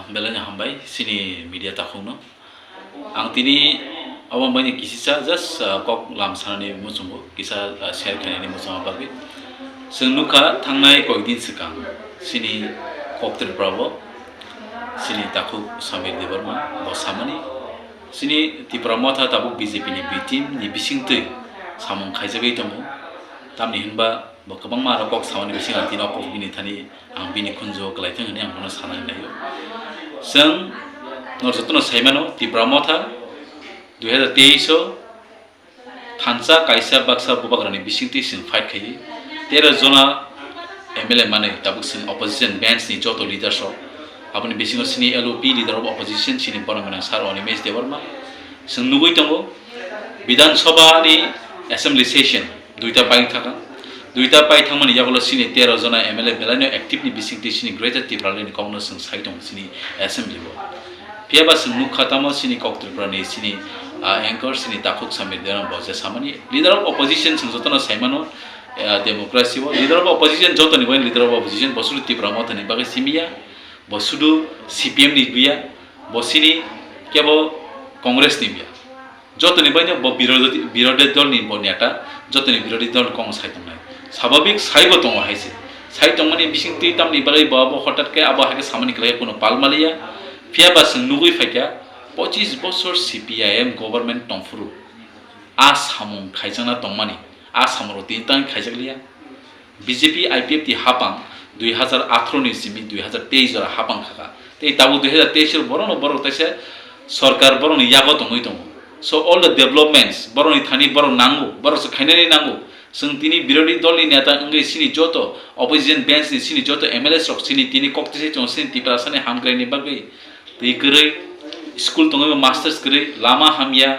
belanya hambai sini media takuno ang tini awam banyak kisah just kok lam sana ni musuh kisah share kaya ni musuh apa gitu senuka tangnai kok din sekang sini kok terbravo sini takut sambil di Burma bos sama ni sini di Pramotha tabuk BJP ni bitim ni bising tu samung kaisa gay tamu tam ni hinba bakabang mara kok sama ni bising anti nak kok bini tani ang bini kunjo kelai tu ni ang mana sana ni yo seng nor satu no saimano di Pramotha 2023 Thansa kaisa baksa bubagrani bising tu sing fight kai 13 jona MLA mane tabuk sing opposition bands ni joto leadership apni bising sini LOP leader of opposition sini parliament sar oni mes dewarma sing nugui tongo Bidhan Sabha ni assembly session duita pai thaka duita pai thangmani yagolo sini 13 jona MLA belano active ni bising ti sini greater Tripura ni kongno sing saitong sini assembly bo piaba sing nuk khatamo sini kok Tripura ni sini anchor sini takuk samir dena boje samani leader of opposition sing jotona saimano democracy wo leader of opposition jotoni boy leader of opposition bosudu Tripura mo thani bagai simia bosudu CPM ni biya bosini kebo Congress ni biya jotoni boy bo birodhi dol ni boniata jotoni birodhi dol kong saitung nai স্বাভাবিক সাইগো তং হাইছে সাইতং মানে বিসিং তি তামনি বাগৈ বাবো হঠাৎ কে আবো হাকে সামনি কলে কোনো পালমালিয়া ফিয়াবা সং নুগুই ফাইকা 25 বছর CPIM গভর্নমেন্ট টংফুরু আ সামুং খাইজানা তংমানি আ সামরো তিন তাং খাইজাগলিয়া বিজেপি IPF তি হাপাং 2018 ni simi 2023 jora hapang khaka tei tabu 2023 er boro taise sarkar boro ni yago tongoi tongo so all the developments boro ni thani boro nangu boro se khainani nangu sung tini birodhi dol ni neta ngai sini joto opposition bench ni sini joto MLA sok sini tini koktise chong sin tiprasane hamgrai ni bagai tei kre school tongoi masters kre lama hamya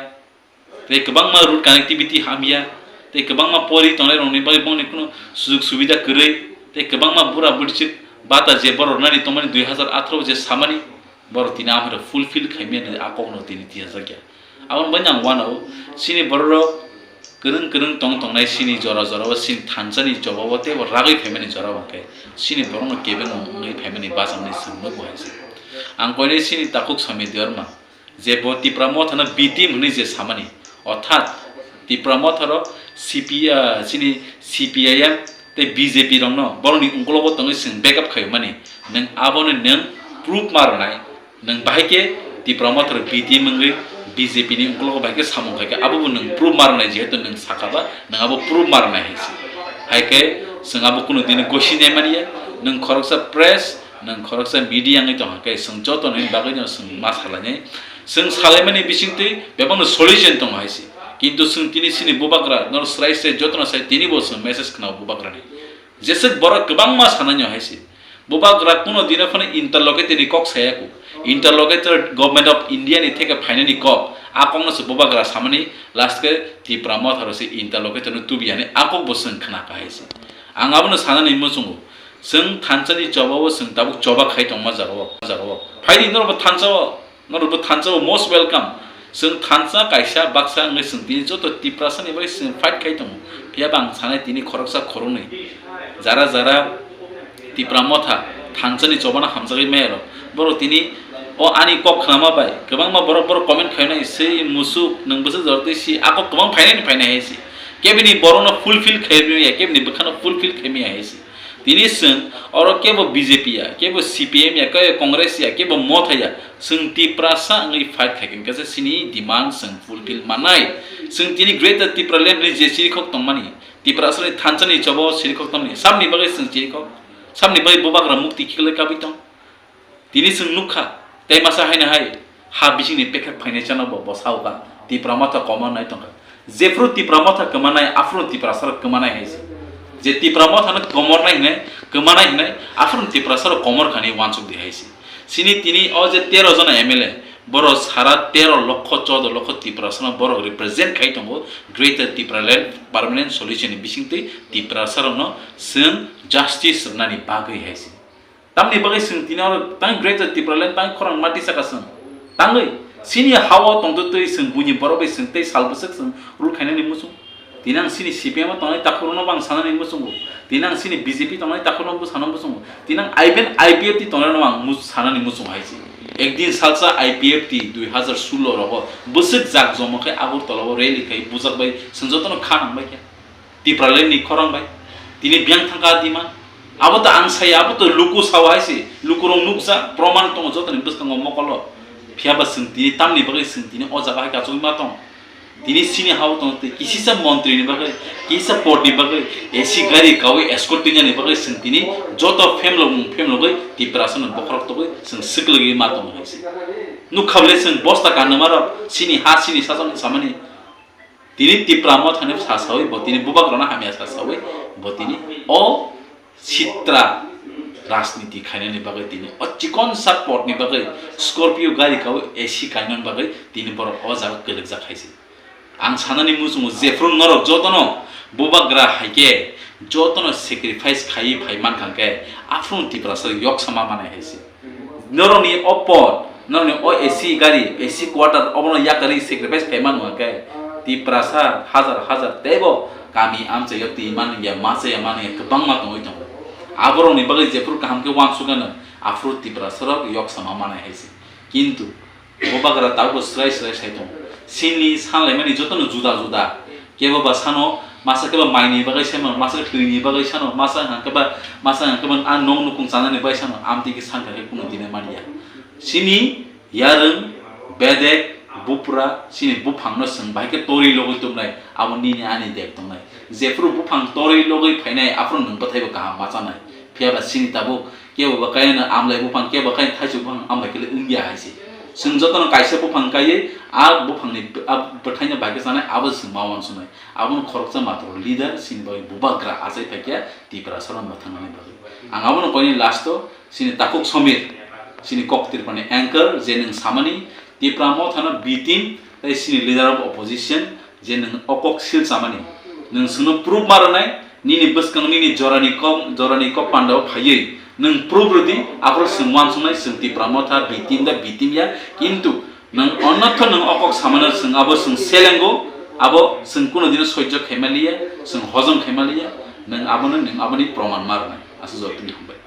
tei kebang ma road connectivity hamya tei kebang ma pori tonglai rong ni bagai bong ni kuno sujug subida kre tei kebang ma bura budchit bata je boro nani tomani 2018 je samani boro tina amra fulfill khaimia ni akong no tini tia jagya abon banyang wano sini boro kereng tong nai sini jora sini thansani jobabote bo ragai family jora bangke sini boro no kebe ngai family basam ni sumno ko haise ang koine sini takuk sami derma je bo Tripura thana bitim ni je samani অর্থাৎ Tripura tharo sini CPIM te BJP rong no boroni ungkolobo tongi sing backup khayo mani nang abone nang proof marnai nang bahike Tripura tharo BT mangai BJP ni ungkolobo bahike samung khaike abo nang proof marnai jehetu nang sakaba nang abo proof marnai haisi haike sing abo kuno din goshi ne maniya nang khoroksa press nang khoroksa media ngai to haike sing joto nai bagai no sing masalane sing salemani bisingte bebang solution tong haisi কিন্তু সুন তিনি সিনি বুবাগ্রা নর স্রাইসে যত্ন সাই তিনি বসুন message খানাও বুবাগ্রা নি যেসে বড় কবাং মা সানানি হাইছে বুবাগ্রা কোনো দিনে ফনে ইন্টারলকে তিনি কক সায়াকু ইন্টারলকেটর গভর্নমেন্ট অফ ইন্ডিয়া নি থেকে ফাইনালি কক আকং নস বুবাগ্রা সামনি লাস্ট কে Tripura tharo se ইন্টারলকেটর তুবিয়ানি আকক বসুন খানা কাহাইছে আং আবনো সানানি মসুঙ্গু जों थानसानि जबाबो जों दाबो जबा खाय दं मा जारो फाइनि नरबो थानसाबो मोस्ट वेलकाम जों थानसा कायसा बाक्सा नgai जों दिनि जतो Tripura नि बाय जों फाइट खाय दं फिया बां सानाय दिनि खरकसा खरनै जारा Tripura थानसानि जबाना हामजागै मेरो बरो दिनि ओ आनि कक खालामा बाय गोबां मा बरो कमेन्ट खायनाय सै मुसु नंबोसो जरतै सि आको गोबां फायनाय हायसि केबिनि बरोनो फुलफिल खायबिया केबिनि बखानो फुलफिल खायमिया हायसि दिनि जों अरो केबो BJP या केबो CPM या के कांग्रेस या केबो मत या जों Tripura ngai फाइट खायगोन कासे सिनि डिमान्ड जों फुलफिल मानाय जों दिनि ग्रेटर Tripura लेभेल जे सिरिखक दंमानि Tripura सनि थानसानि जबाव सिरिखक दंनि सामनि बागै जों सिरिखक सामनि बागै बुबाग्रा मुक्ति खिगले काबि दं दिनि जों नुखा तै मासा हायना हाय हा बिसिनि पेकेट फाइनान्सियल बो बसावगा Tripura कमानाय दं जेफ्रु Tripura कमानाय आफ्रु Tripura कमानाय हायसि जे Tripura थानो कमरनाय ने कमानाय ने आफ्रु Tripura कमर खानि वानसुक दिहायसि सिनि तिनि अ जे 13 जना MLA बरो सारा 13 लक्ष 14 लक्ष Tripura बरो रिप्रेजेंट खाय दंगो greater Tripura land permanent solution बिसिंगते Tripura नो जों जस्टिस नानि बागै हायसि तामनि बागै जों तिनि तां ग्रेटर Tripura लैंड तां खरं माति साकासं तांगै सिनि हावा तंदतै जों बुनि बरो बै जों तै सालबसक जों rule खायनानि मुसु tinang sini CPM tonai takurono bang sanani musungu tinang sini BJP tonai takurono sanam musungu tinang even IPF ti tonai no bang mus sanani musung haisi একদিন সালসা IPF ti 2016 রহ বসক জাক জমকে আগরতলা রেলি খাই বুজাক by সঞ্জতন Khan by কে তি প্রালে নি খরং by তিনি বিয়াং থাকা দিমা আবো তো আনসাই আবো তো লুকু সাওয়াইছি লুকুরং নুকজা প্রমাণ তং যতনি বসকাং মকল ফিয়াবা সিং তিনি তামনি বাগৈ সিং তিনি অজা বাই কাজুই মা তং তিনি সিনি হাও তং কিসিসা মন্ত্রী নি বাগৈ কিসা পট নি বাগৈ এসি গাড়ি কাওই এসকর্ট নি নি বাগৈ সিং তিনি যত ফেমলগৈ টিপ্রাসন বখরক তগৈ সিং সিকলগি মা তং হাইছি নু খাবলে সিং বস্তা কান মার সিনি হা সিনি সাজন সামানি তিনি টিপ্রাম থানে সাসাওই বতিনি বুবাগ্রনা হামিয়া সাসাওই বতিনি ও চিত্রা রাজনীতি খাইনানি বাগৈ তিনি অচিকন সাপোর্ট নি বাগৈ স্করপিও গাড়ি কাও এসি কাইনান বাগৈ তিনি বড় অজা গলক যা খাইছে आं सानानि मुसुमु जेफ्रुन नरक जतनो बुबाग्रा हाइके जतनो सेक्रिफाइस खाइ फाइमान खांके आफ्रुन तिप्रास yok sama माने हेसि नरनि अपर नरनि ओ एसी गाड़ी एसी क्वार्टर अबनो याकरि सेक्रिफाइस फाइमान होके तिप्रासा हजार देबो गामि आमचे यति मान या मासे माने गोबां मा दङ इदं आबरनि बागै जेफ्रु कामके वां सुगानो आफ्रु तिप्रास yok sama माने हेसि किन्तु बुबाग्रा ताबो स्राय साइदं सिनी सानलाय माने जतनो जुदा जुदा केबा सानो मासा केबा माइनि बागै सेमो मासा दैनि बागै सानो मासा हांकेबा आ नং नुकुं सानानि बाय सानो आमति के सानखाय कुनु दिने मानिया सिनी यारं बेदे बुपुरा सिनी बुफांनो सों बायके तोरि लगै तुमनाय आबो निनि आनि देख तुमनाय जेफ्रु बुफां तोरि लगै फायनाय आफ्रु नंबथायबो गाहाम माचानाय फियाबा सिनी ताबो केबा कायना आमलाय बुफां केबा काय थाइजु बुफां आमलाय केले इंडिया हाइसे जों जतन कायसे बुफां कायै आ बुफांनि बथायनो बागे जानाय आबो जों मावन सुनाय आबो खरकजा मात्र लिडार सिनि बाय बुबाग्रा आजै फायके तिप्रा सरन मथांनानै बागे आं आबो कोनि लास्टो सिनि ताकुक समीर सिनि ककतिर पनि एंकर जे नों सामानि तिप्रा मथाना बिटिन तै सिनि लिडार अफ अपोजिशन जे नों अकक सिल सामानि नों सुनो प्रूफ मारनाय निनि बसकां निनि जरानि कक पान्डाव फायै नों प्रुब्रदि आब्रो सोंवान संनाय सोंति प्रामथा बितिम या किन्तु नों अन्नथ नों अकक सामानो सों आबो सों सेलेंगो आबो सों कुनो दिन सह्य खैमालिया सों हजम खैमालिया नों आबोनि प्रमाण मारनाय आसो जतनि हमबाय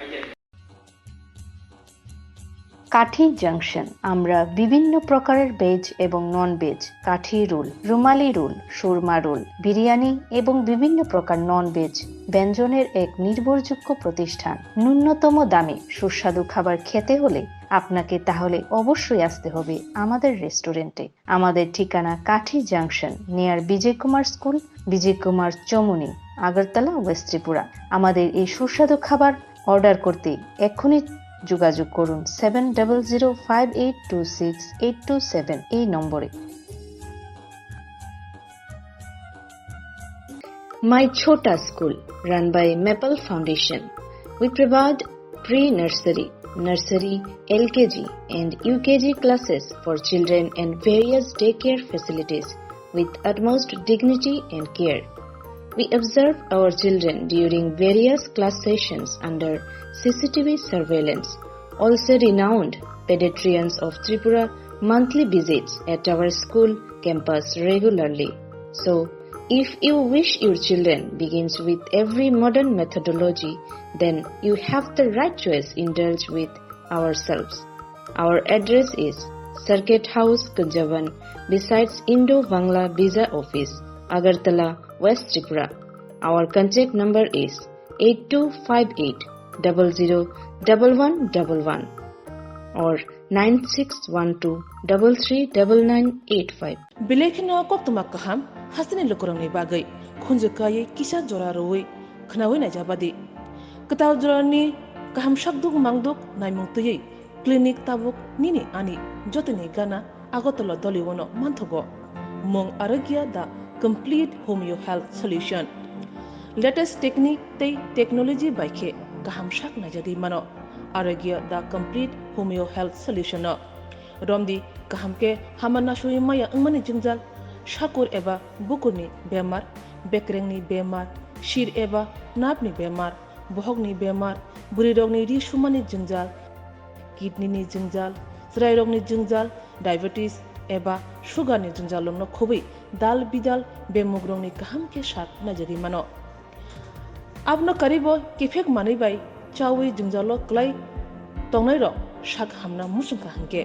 কাঠি জাংশন আমরা বিভিন্ন প্রকারের ভেজ এবং নন ভেজ কাঠি রোল রুমালি রোল সুরমা রোল বিরিয়ানি এবং বিভিন্ন প্রকার নন ভেজ ব্যঞ্জনের এক নির্ভরযোগ্য প্রতিষ্ঠান ন্যূনতম দামে সুস্বাদু খাবার খেতে হলে আপনাকে তাহলে অবশ্যই আসতে হবে আমাদের রেস্টুরেন্টে আমাদের ঠিকানা কাঠি জাংশন নিয়ার বিজয় কুমার স্কুল বিজয় কুমার চমুনি আগরতলা ওয়েস্ট ত্রিপুরা আমাদের এই সুস্বাদু খাবার অর্ডার করতে এক্ষুনি যোগাযোগ করুন 7005826827 এই নম্বরে। My Chota School, run by Maple Foundation. We provide pre-nursery, nursery, LKG and UKG classes for children and various daycare facilities with utmost dignity and care. We observe our children during various class sessions under CCTV surveillance. Also renowned pediatricians of Tripura monthly visits at our school campus regularly. So, if you wish your children begins with every modern methodology, then you have the right choice indulge with ourselves. Our address is Circuit House, Kunjavan, besides Indo-Bangla Visa Office, Agartala, West Tripura. Our contact number is 8258001111 or 9612339985. Bilekino koktumak kaham hasini lukurangni bagai khunjukai kisa jora roi khnawi na jabadi kataw jorani kaham shabduk mangduk naimungtui clinic tabuk nini ani jotini gana agotolo doliwono manthogo mong arogya da complete homeo health solution latest technique tei technology baikhe kaham shak na jadi mano arogya da complete homeo health solution romdi kahamke hamana shui maya angmani jingjal shakur eba bukurni bemar bekrengni bemar shir eba napni bemar bohogni bemar burirogni ri shumani jingjal kidney ni jingjal srairogni jingjal diabetes एबा सुगारनि जुंजालंनो खबै दाल बिदाल बेमुग्रंनि गाहाम के साथ नाजरि मानो आपनो करीबो किफेक मानैबाय चावी जुंजालो क्लाय तंनाय रो शाक हामना मुसुंका हंके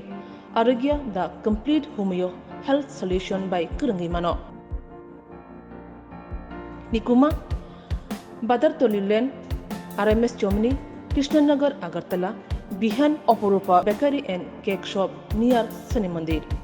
आरोग्य the complete homeo health solution bye Korangi मानो निकुमा बादरतली लेन RMS Chomni Krishnanagar Agartala Bihan Oporupa Bakery and Cake Shop near Sani Mandir.